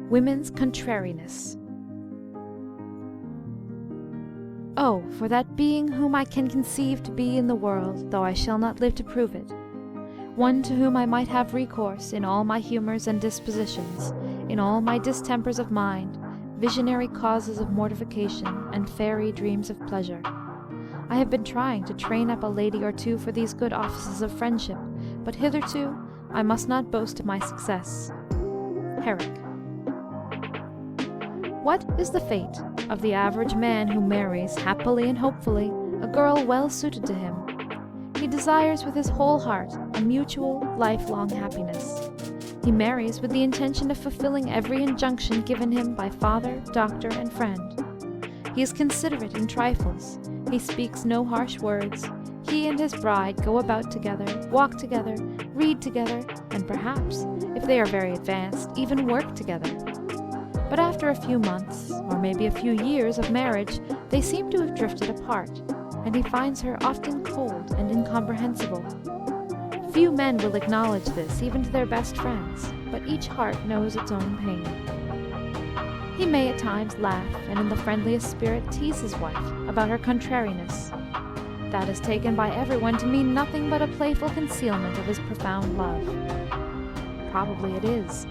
Women's contrariness. Oh, for that being whom I can conceive to be in the world, though I shall not live to prove it, one to whom I might have recourse in all my humours and dispositions, in all my distempers of mind, visionary causes of mortification, and fairy dreams of pleasure. I have been trying to train up a lady or two for these good offices of friendship, but hitherto I must not boast of my success. Herrick. What is the fate of the average man who marries, happily and hopefully, a girl well suited to him? He desires with his whole heart a mutual, lifelong happiness. He marries with the intention of fulfilling every injunction given him by father, doctor, and friend. He is considerate in trifles. He speaks no harsh words. He and his bride go about together, walk together, read together, and perhaps, if they are very advanced, even work together. But after a few months, or maybe a few years of marriage, they seem to have drifted apart, and he finds her often cold and incomprehensible. Few men will acknowledge this, even to their best friends, but each heart knows its own pain. He may at times laugh, and in the friendliest spirit tease his wife about her contrariness. That is taken by everyone to mean nothing but a playful concealment of his profound love. Probably it is,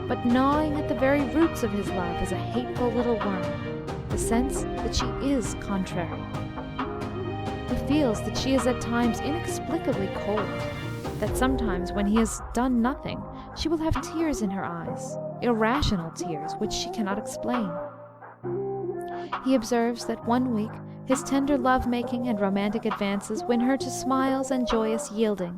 but gnawing at the very roots of his love is a hateful little worm, the sense that she is contrary. He feels that she is at times inexplicably cold, that sometimes when he has done nothing, she will have tears in her eyes, irrational tears which she cannot explain. He observes that one week his tender love-making and romantic advances win her to smiles and joyous yielding,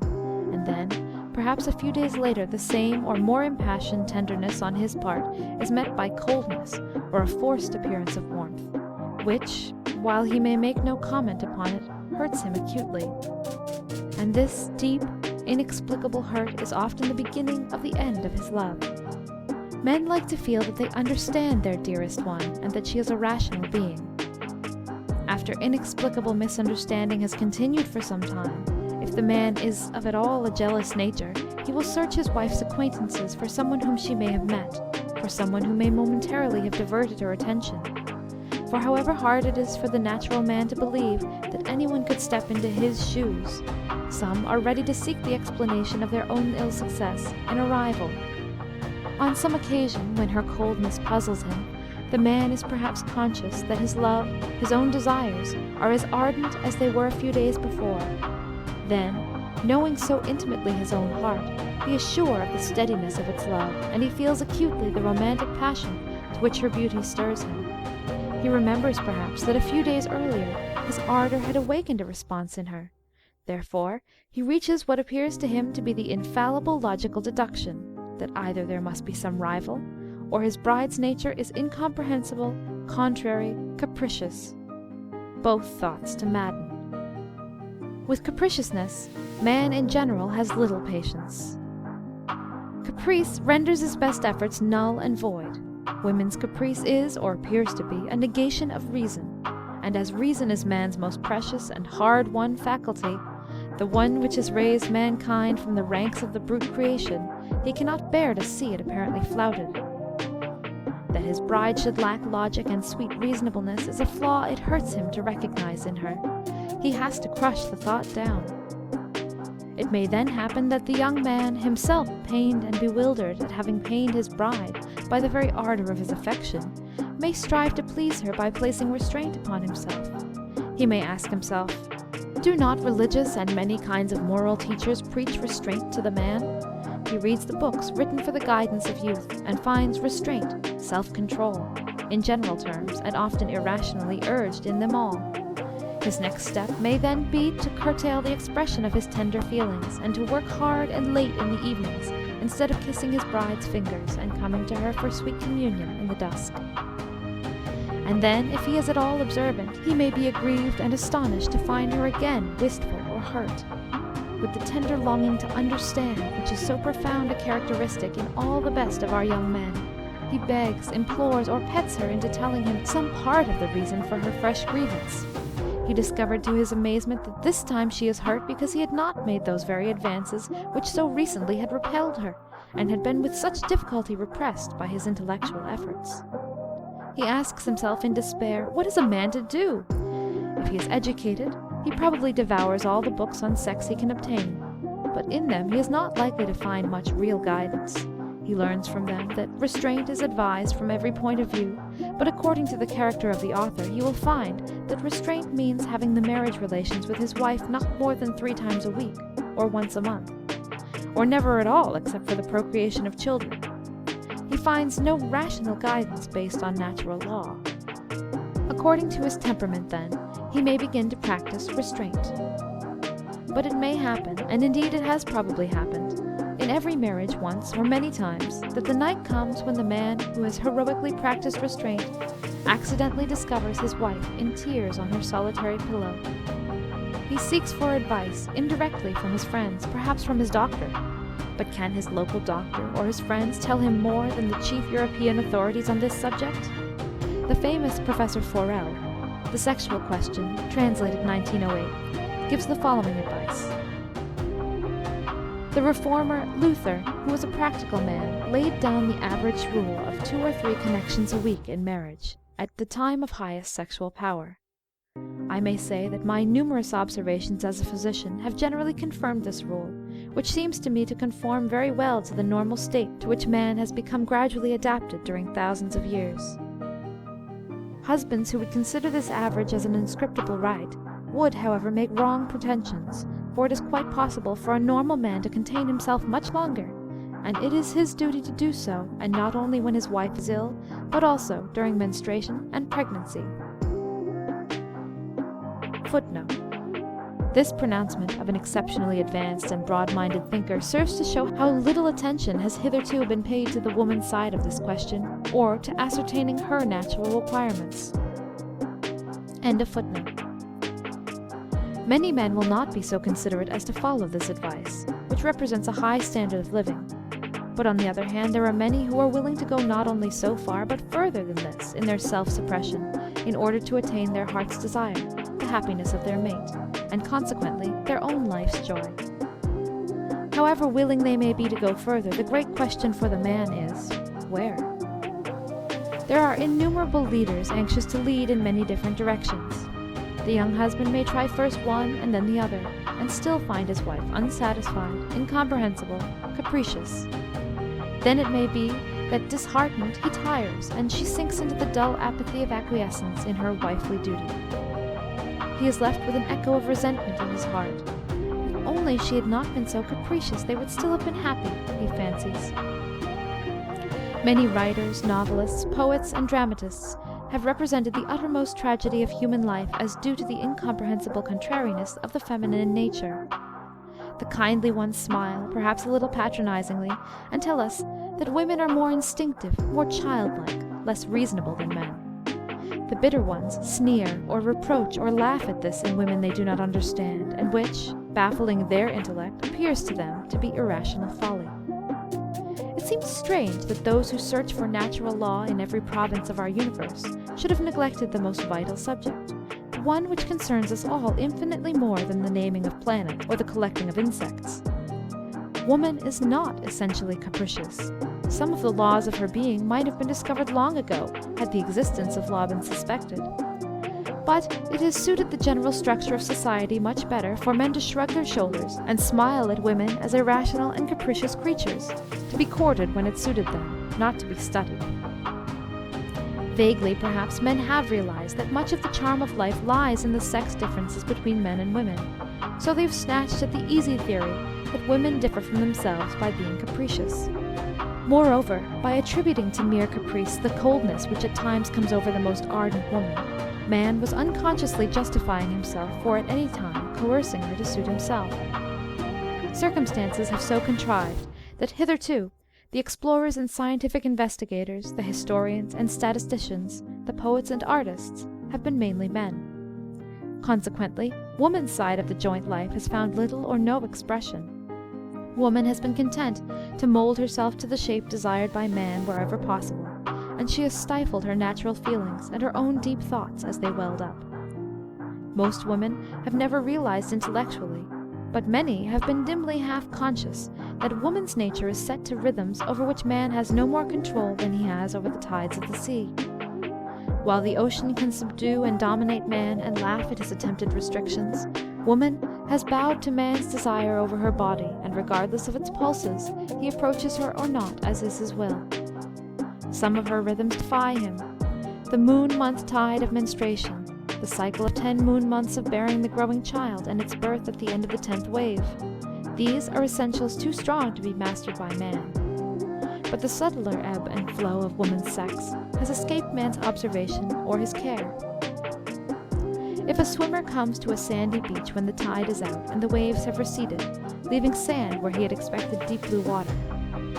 and then, perhaps a few days later, the same or more impassioned tenderness on his part is met by coldness or a forced appearance of warmth, which, while he may make no comment upon it, hurts him acutely. And this deep, inexplicable hurt is often the beginning of the end of his love. Men like to feel that they understand their dearest one, and that she is a rational being. After inexplicable misunderstanding has continued for some time, if the man is of at all a jealous nature, he will search his wife's acquaintances for someone whom she may have met, for someone who may momentarily have diverted her attention. For however hard it is for the natural man to believe that anyone could step into his shoes, some are ready to seek the explanation of their own ill success in a rival. On some occasion, when her coldness puzzles him, the man is perhaps conscious that his love, his own desires, are as ardent as they were a few days before. Then, knowing so intimately his own heart, he is sure of the steadiness of its love, and he feels acutely the romantic passion to which her beauty stirs him. He remembers, perhaps, that a few days earlier his ardor had awakened a response in her. Therefore, he reaches what appears to him to be the infallible logical deduction, that either there must be some rival, or his bride's nature is incomprehensible, contrary, capricious. Both thoughts to madden. With capriciousness, man in general has little patience. Caprice renders his best efforts null and void. Women's caprice is, or appears to be, a negation of reason, and as reason is man's most precious and hard-won faculty, the one which has raised mankind from the ranks of the brute creation, he cannot bear to see it apparently flouted. That his bride should lack logic and sweet reasonableness is a flaw it hurts him to recognize in her. He has to crush the thought down. It may then happen that the young man, himself pained and bewildered at having pained his bride by the very ardor of his affection, may strive to please her by placing restraint upon himself. He may ask himself, do not religious and many kinds of moral teachers preach restraint to the man? He reads the books written for the guidance of youth, and finds restraint, self-control, in general terms, and often irrationally urged in them all. His next step may then be to curtail the expression of his tender feelings, and to work hard and late in the evenings, instead of kissing his bride's fingers and coming to her for sweet communion in the dusk. And then, if he is at all observant, he may be aggrieved and astonished to find her again wistful or hurt. With the tender longing to understand, which is so profound a characteristic in all the best of our young men, he begs, implores, or pets her into telling him some part of the reason for her fresh grievance. He discovered to his amazement that this time she is hurt because he had not made those very advances which so recently had repelled her, and had been with such difficulty repressed by his intellectual efforts. He asks himself in despair, what is a man to do? If he is educated, he probably devours all the books on sex he can obtain, but in them he is not likely to find much real guidance. He learns from them that restraint is advised from every point of view, but according to the character of the author, he will find that restraint means having the marriage relations with his wife not more than 3 times a week, or once a month, or never at all except for the procreation of children. He finds no rational guidance based on natural law. According to his temperament, then, he may begin to practice restraint. But it may happen, and indeed it has probably happened, in every marriage once or many times, that the night comes when the man who has heroically practiced restraint accidentally discovers his wife in tears on her solitary pillow. He seeks for advice indirectly from his friends, perhaps from his doctor. But can his local doctor or his friends tell him more than the chief European authorities on this subject? The famous Professor Forel, The Sexual Question, translated 1908, gives the following advice. The reformer Luther, who was a practical man, laid down the average rule of 2 or 3 connections a week in marriage, at the time of highest sexual power. I may say that my numerous observations as a physician have generally confirmed this rule, which seems to me to conform very well to the normal state to which man has become gradually adapted during thousands of years. Husbands who would consider this average as an inscriptable right would, however, make wrong pretensions, for it is quite possible for a normal man to contain himself much longer, and it is his duty to do so, and not only when his wife is ill, but also during menstruation and pregnancy. Footnote. This pronouncement of an exceptionally advanced and broad-minded thinker serves to show how little attention has hitherto been paid to the woman's side of this question, or to ascertaining her natural requirements. End of footnote. Many men will not be so considerate as to follow this advice, which represents a high standard of living. But on the other hand, there are many who are willing to go not only so far, but further than this in their self-suppression, in order to attain their heart's desire, the happiness of their mate, and consequently their own life's joy. However willing they may be to go further, the great question for the man is, where? There are innumerable leaders anxious to lead in many different directions. The young husband may try first one and then the other, and still find his wife unsatisfied, incomprehensible, capricious. Then it may be that, disheartened, he tires, and she sinks into the dull apathy of acquiescence in her wifely duty. He is left with an echo of resentment in his heart. If only she had not been so capricious, they would still have been happy, he fancies. Many writers, novelists, poets, and dramatists have represented the uttermost tragedy of human life as due to the incomprehensible contrariness of the feminine nature. The kindly ones smile, perhaps a little patronizingly, and tell us that women are more instinctive, more childlike, less reasonable than men. The bitter ones sneer or reproach or laugh at this in women they do not understand, and which, baffling their intellect, appears to them to be irrational folly. It seems strange that those who search for natural law in every province of our universe should have neglected the most vital subject, the one which concerns us all infinitely more than the naming of planets or the collecting of insects. Woman is not essentially capricious. Some of the laws of her being might have been discovered long ago, had the existence of law been suspected. But it has suited the general structure of society much better for men to shrug their shoulders and smile at women as irrational and capricious creatures, to be courted when it suited them, not to be studied. Vaguely, perhaps, men have realized that much of the charm of life lies in the sex differences between men and women, so they've snatched at the easy theory that women differ from themselves by being capricious. Moreover, by attributing to mere caprice the coldness which at times comes over the most ardent woman, man was unconsciously justifying himself for at any time coercing her to suit himself. Circumstances have so contrived that hitherto the explorers and scientific investigators, the historians and statisticians, the poets and artists, have been mainly men. Consequently, woman's side of the joint life has found little or no expression. Woman has been content to mold herself to the shape desired by man wherever possible, and she has stifled her natural feelings and her own deep thoughts as they welled up. Most women have never realized intellectually, But many have been dimly half-conscious that woman's nature is set to rhythms over which man has no more control than he has over the tides of the sea. While the ocean can subdue and dominate man and laugh at his attempted restrictions, woman has bowed to man's desire over her body, and regardless of its pulses, he approaches her or not as is his will. Some of her rhythms defy him. The moon-month tide of menstruation, the cycle of 10 moon months of bearing the growing child and its birth at the end of the 10th wave. These are essentials too strong to be mastered by man. But the subtler ebb and flow of woman's sex has escaped man's observation or his care. If a swimmer comes to a sandy beach when the tide is out and the waves have receded, leaving sand where he had expected deep blue water,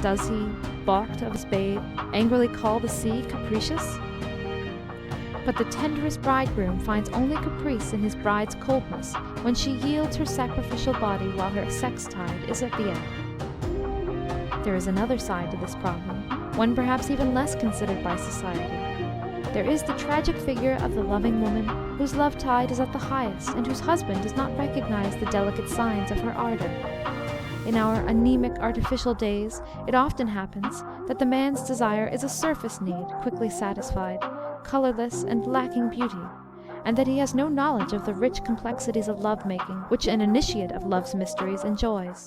does he, balked of his bathe, angrily call the sea capricious? But the tenderest bridegroom finds only caprice in his bride's coldness when she yields her sacrificial body while her sex tide is at the ebb. There is another side to this problem, one perhaps even less considered by society. There is the tragic figure of the loving woman whose love tide is at the highest and whose husband does not recognize the delicate signs of her ardor. In our anemic, artificial days, it often happens that the man's desire is a surface need, quickly satisfied, colorless and lacking beauty, and that he has no knowledge of the rich complexities of love-making which an initiate of love's mysteries enjoys.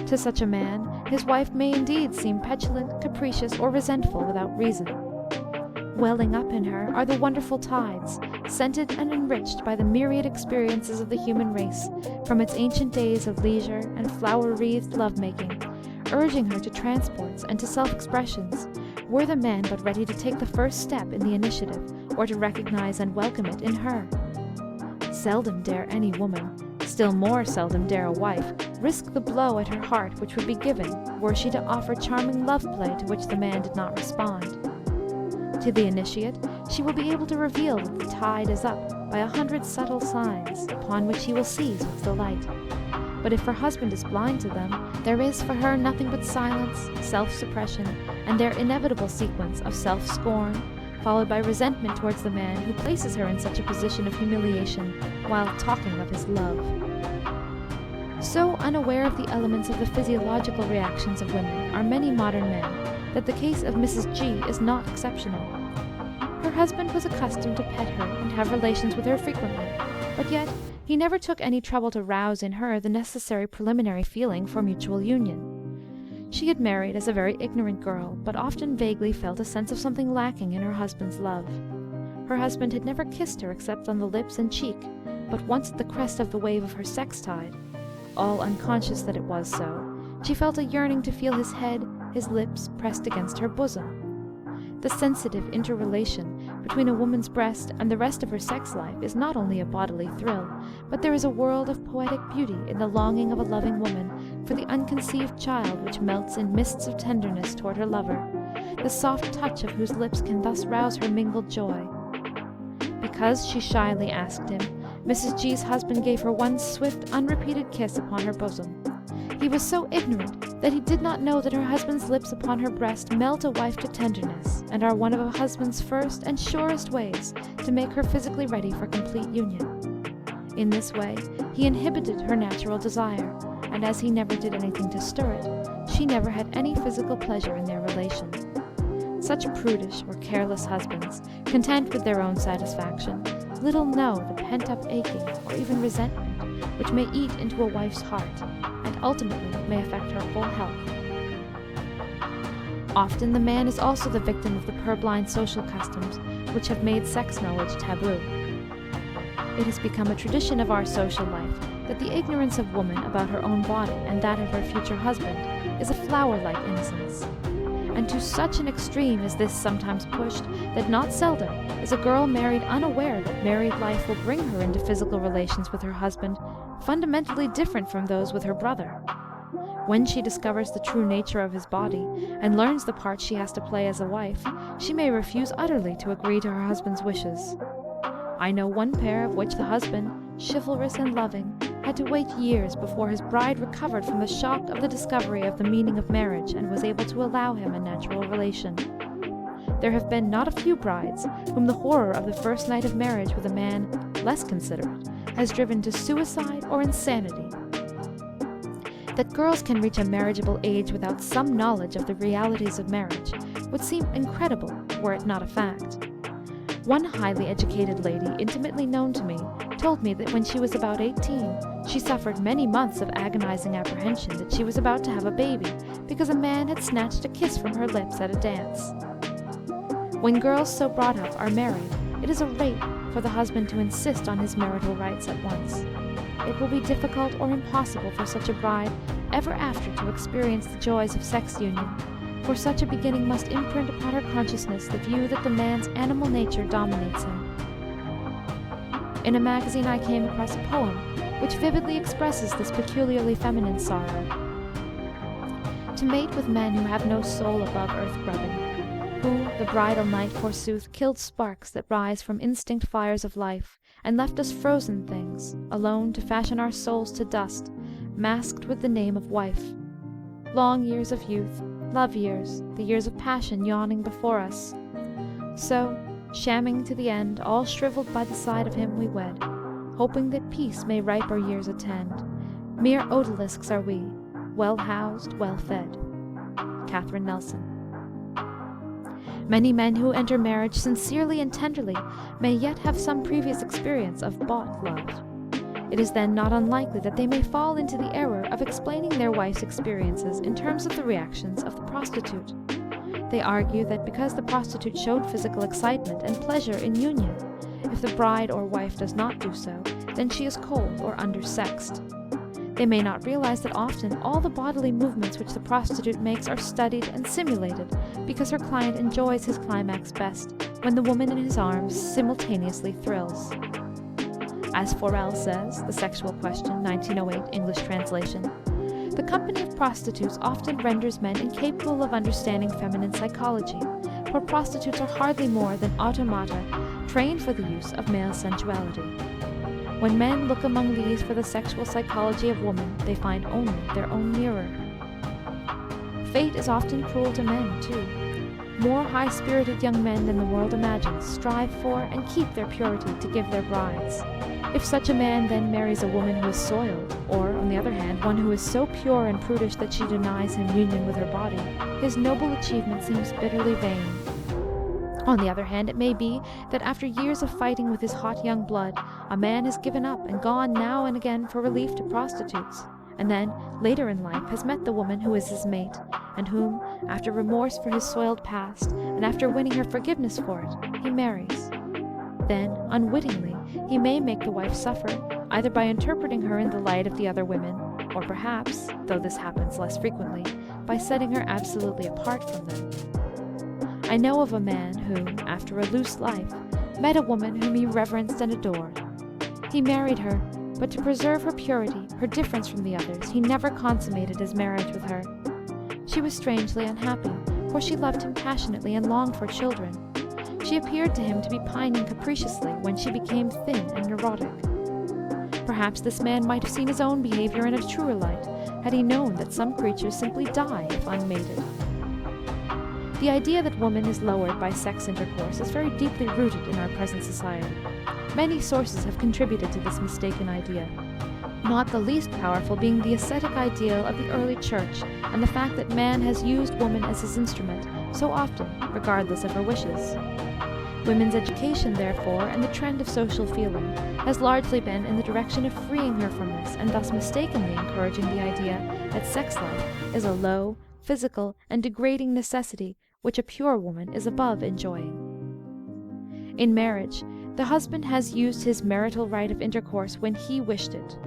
To such a man, his wife may indeed seem petulant, capricious, or resentful without reason. Welling up in her are the wonderful tides, scented and enriched by the myriad experiences of the human race, from its ancient days of leisure and flower-wreathed love-making, urging her to transports and to self-expressions, were the man but ready to take the first step in the initiative, or to recognize and welcome it in her. Seldom dare any woman, still more seldom dare a wife, risk the blow at her heart which would be given were she to offer charming love play to which the man did not respond. To the initiate, she will be able to reveal that the tide is up by 100 subtle signs, upon which he will seize with delight. But if her husband is blind to them, there is for her nothing but silence, self-suppression, and their inevitable sequence of self-scorn, followed by resentment towards the man who places her in such a position of humiliation while talking of his love. So unaware of the elements of the physiological reactions of women are many modern men that the case of Mrs. G is not exceptional. Her husband was accustomed to pet her and have relations with her frequently, but yet he never took any trouble to rouse in her the necessary preliminary feeling for mutual union. She had married as a very ignorant girl, but often vaguely felt a sense of something lacking in her husband's love. Her husband had never kissed her except on the lips and cheek, but once at the crest of the wave of her sex tide, all unconscious that it was so, she felt a yearning to feel his head, his lips pressed against her bosom. The sensitive interrelation between a woman's breast and the rest of her sex life is not only a bodily thrill, but there is a world of poetic beauty in the longing of a loving woman for the unconceived child which melts in mists of tenderness toward her lover, the soft touch of whose lips can thus rouse her mingled joy. Because she shyly asked him, Mrs. G's husband gave her one swift, unrepeated kiss upon her bosom. He was so ignorant that he did not know that her husband's lips upon her breast melt a wife to tenderness, and are one of a husband's first and surest ways to make her physically ready for complete union. In this way, he inhibited her natural desire, and as he never did anything to stir it, she never had any physical pleasure in their relation. Such prudish or careless husbands, content with their own satisfaction, little know the pent-up aching or even resentment which may eat into a wife's heart, and ultimately may affect her whole health. Often the man is also the victim of the purblind social customs which have made sex knowledge taboo. It has become a tradition of our social life that the ignorance of woman about her own body and that of her future husband is a flower-like innocence. And to such an extreme is this sometimes pushed that not seldom is a girl married unaware that married life will bring her into physical relations with her husband fundamentally different from those with her brother. When she discovers the true nature of his body and learns the part she has to play as a wife, she may refuse utterly to agree to her husband's wishes. I know one pair of which the husband, chivalrous and loving, had to wait years before his bride recovered from the shock of the discovery of the meaning of marriage and was able to allow him a natural relation. There have been not a few brides whom the horror of the first night of marriage with a man less considerate has driven to suicide or insanity, That girls can reach a marriageable age without some knowledge of the realities of marriage would seem incredible were it not a fact. One highly educated lady intimately known to me told me that when she was about 18, she suffered many months of agonizing apprehension that she was about to have a baby because a man had snatched a kiss from her lips at a dance. When girls so brought up are married, it is a rape for the husband to insist on his marital rights at once. It will be difficult or impossible for such a bride ever after to experience the joys of sex union, for such a beginning must imprint upon her consciousness the view that the man's animal nature dominates him. In a magazine I came across a poem which vividly expresses this peculiarly feminine sorrow. To mate with men who have no soul above earth-grubbing, who, the bridal night forsooth, killed sparks that rise from instinct fires of life, and left us frozen things, alone to fashion our souls to dust, masked with the name of wife. Long years of youth, love years, the years of passion yawning before us. So, shamming to the end, all shriveled by the side of him we wed, hoping that peace may riper years attend. Mere odalisques are we, well housed, well fed. Catherine Nelson. Many men who enter marriage sincerely and tenderly may yet have some previous experience of bought love. It is then not unlikely that they may fall into the error of explaining their wife's experiences in terms of the reactions of the prostitute. They argue that because the prostitute showed physical excitement and pleasure in union, if the bride or wife does not do so, then she is cold or undersexed. They may not realize that often all the bodily movements which the prostitute makes are studied and simulated because her client enjoys his climax best when the woman in his arms simultaneously thrills. As Forel says, The Sexual Question, 1908, English translation, the company of prostitutes often renders men incapable of understanding feminine psychology, for prostitutes are hardly more than automata trained for the use of male sensuality. When men look among these for the sexual psychology of woman, they find only their own mirror. Fate is often cruel to men, too. More high-spirited young men than the world imagines strive for and keep their purity to give their brides. If such a man then marries a woman who is soiled, or, on the other hand, one who is so pure and prudish that she denies him union with her body, his noble achievement seems bitterly vain. On the other hand, it may be that after years of fighting with his hot young blood, a man has given up and gone now and again for relief to prostitutes, and then, later in life, has met the woman who is his mate, and whom, after remorse for his soiled past, and after winning her forgiveness for it, he marries. Then, unwittingly, he may make the wife suffer, either by interpreting her in the light of the other women, or perhaps, though this happens less frequently, by setting her absolutely apart from them. I know of a man who, after a loose life, met a woman whom he reverenced and adored. He married her, but to preserve her purity, her difference from the others, he never consummated his marriage with her. She was strangely unhappy, for she loved him passionately and longed for children. She appeared to him to be pining capriciously when she became thin and neurotic. Perhaps this man might have seen his own behavior in a truer light, had he known that some creatures simply die if unmated. The idea that woman is lowered by sex intercourse is very deeply rooted in our present society. Many sources have contributed to this mistaken idea, not the least powerful being the ascetic ideal of the early church and the fact that man has used woman as his instrument so often, regardless of her wishes. Women's education, therefore, and the trend of social feeling, has largely been in the direction of freeing her from this and thus mistakenly encouraging the idea that sex life is a low, physical, and degrading necessity which a pure woman is above enjoying. In marriage, the husband has used his marital right of intercourse when he wished it.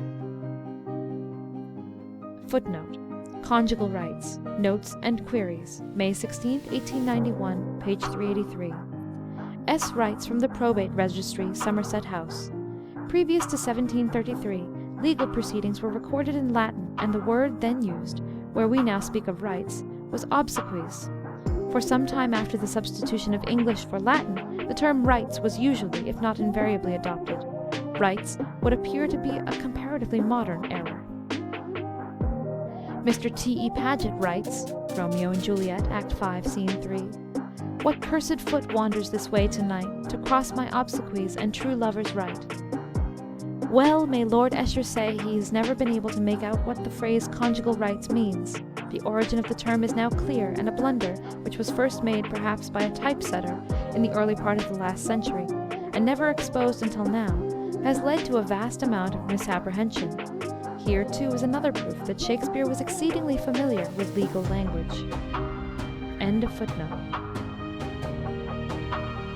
Footnote: Conjugal Rights, Notes and Queries, May 16, 1891, page 383. S. Rights from the Probate Registry, Somerset House. Previous to 1733, legal proceedings were recorded in Latin, and the word then used, where we now speak of rights, was obsequies. For some time after the substitution of English for Latin, the term rights was usually, if not invariably, adopted. Rights would appear to be a comparatively modern error. Mr. T. E. Paget writes, Romeo and Juliet, Act 5, Scene 3, "What cursed foot wanders this way tonight, to cross my obsequies and true lover's right?" Well may Lord Esher say he has never been able to make out what the phrase conjugal rights means. The origin of the term is now clear, and a blunder, which was first made perhaps by a typesetter in the early part of the last century, and never exposed until now, has led to a vast amount of misapprehension. Here, too, is another proof that Shakespeare was exceedingly familiar with legal language. End of footnote.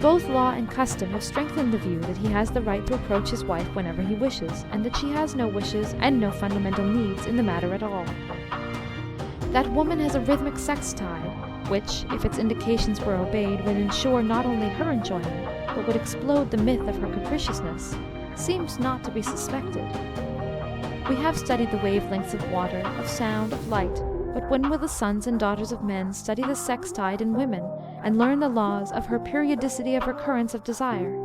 Both law and custom have strengthened the view that he has the right to approach his wife whenever he wishes, and that she has no wishes and no fundamental needs in the matter at all. That woman has a rhythmic sex tide, which, if its indications were obeyed, would ensure not only her enjoyment, but would explode the myth of her capriciousness, seems not to be suspected. We have studied the wavelengths of water, of sound, of light, but when will the sons and daughters of men study the sex tide in women, and learn the laws of her periodicity of recurrence of desire?